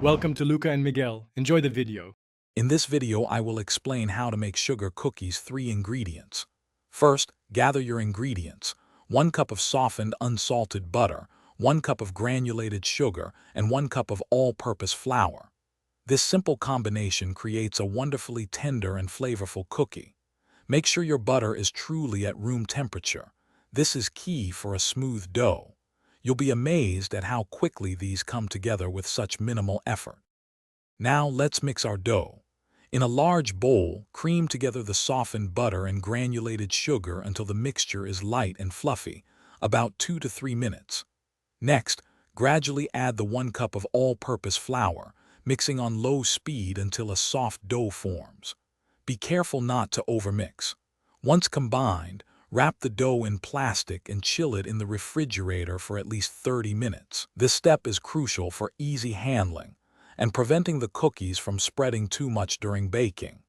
Welcome to Luca and Miguel. Enjoy the video. In this video, I will explain how to make sugar cookies. 3 ingredients. First, gather your ingredients. 1 cup of softened, unsalted butter, 1 cup of granulated sugar, and 1 cup of all-purpose flour. This simple combination creates a wonderfully tender and flavorful cookie. Make sure your butter is truly at room temperature. This is key for a smooth dough. You'll be amazed at how quickly these come together with such minimal effort. Now let's mix our dough. In a large bowl, cream together the softened butter and granulated sugar until the mixture is light and fluffy, about 2 to 3 minutes. Next, gradually add the 1 cup of all-purpose flour, mixing on low speed until a soft dough forms. Be careful not to overmix. Once combined, wrap the dough in plastic and chill it in the refrigerator for at least 30 minutes. This step is crucial for easy handling and preventing the cookies from spreading too much during baking.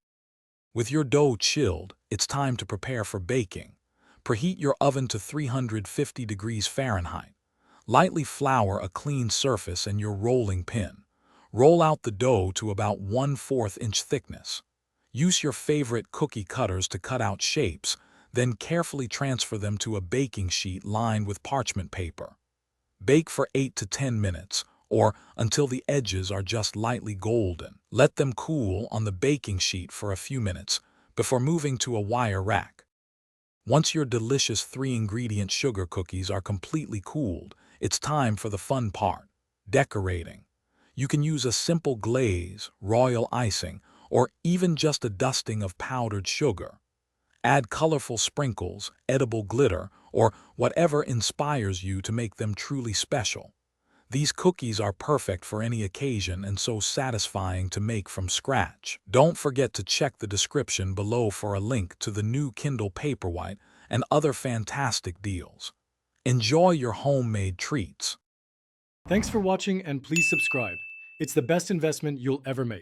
With your dough chilled, it's time to prepare for baking. Preheat your oven to 350 degrees Fahrenheit. Lightly flour a clean surface and your rolling pin. Roll out the dough to about 1/4 inch thickness. Use your favorite cookie cutters to cut out shapes, then carefully transfer them to a baking sheet lined with parchment paper. Bake for 8 to 10 minutes, or until the edges are just lightly golden. Let them cool on the baking sheet for a few minutes before moving to a wire rack. Once your delicious 3-ingredient sugar cookies are completely cooled, it's time for the fun part, decorating. You can use a simple glaze, royal icing, or even just a dusting of powdered sugar. Add colorful sprinkles, edible glitter, or whatever inspires you to make them truly special. These cookies are perfect for any occasion and so satisfying to make from scratch. Don't forget to check the description below for a link to the new Kindle Paperwhite and other fantastic deals. Enjoy your homemade treats. Thanks for watching and please subscribe. It's the best investment you'll ever make.